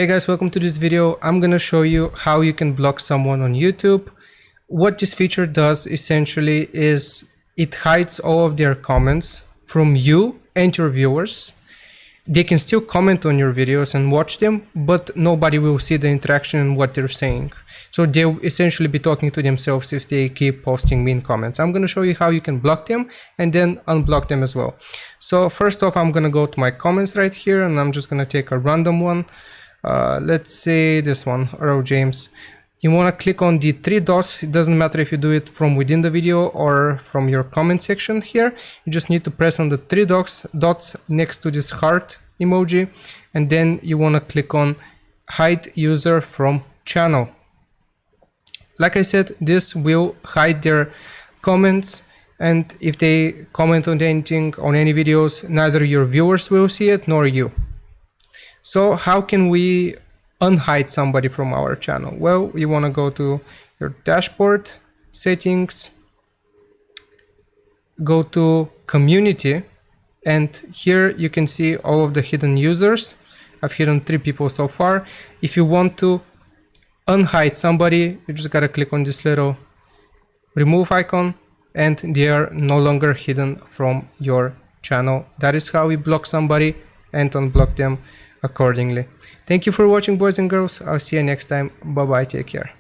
Hey guys, welcome to this video. I'm gonna show you how you can block someone on YouTube. What this feature does essentially is it hides all of their comments from you and your viewers. They can still comment on your videos and watch them, but nobody will see the interaction and what they're saying. So they'll essentially be talking to themselves if they keep posting mean comments. I'm going to show you how you can block them and then unblock them as well. So first off, I'm going to go to my comments right here and I'm just going to take a random one. Let's say this one, Earl James. You want to click on the three dots. It doesn't matter if you do it from within the video or from your comment section here. You just need to press on the three dots next to this heart emoji, and then you want to click on hide user from channel. Like I said, this will hide their comments, and if they comment on anything, on any videos, neither your viewers will see it nor you. So how can we unhide somebody from our channel? Well, you want to go to your dashboard, settings, go to community, and here you can see all of the hidden users. I've hidden 3 people so far. If you want to unhide somebody, you just gotta click on this little remove icon and they are no longer hidden from your channel. That is how we block somebody and unblock them accordingly. Thank you for watching, boys and girls. I'll see you next time. Bye bye, take care.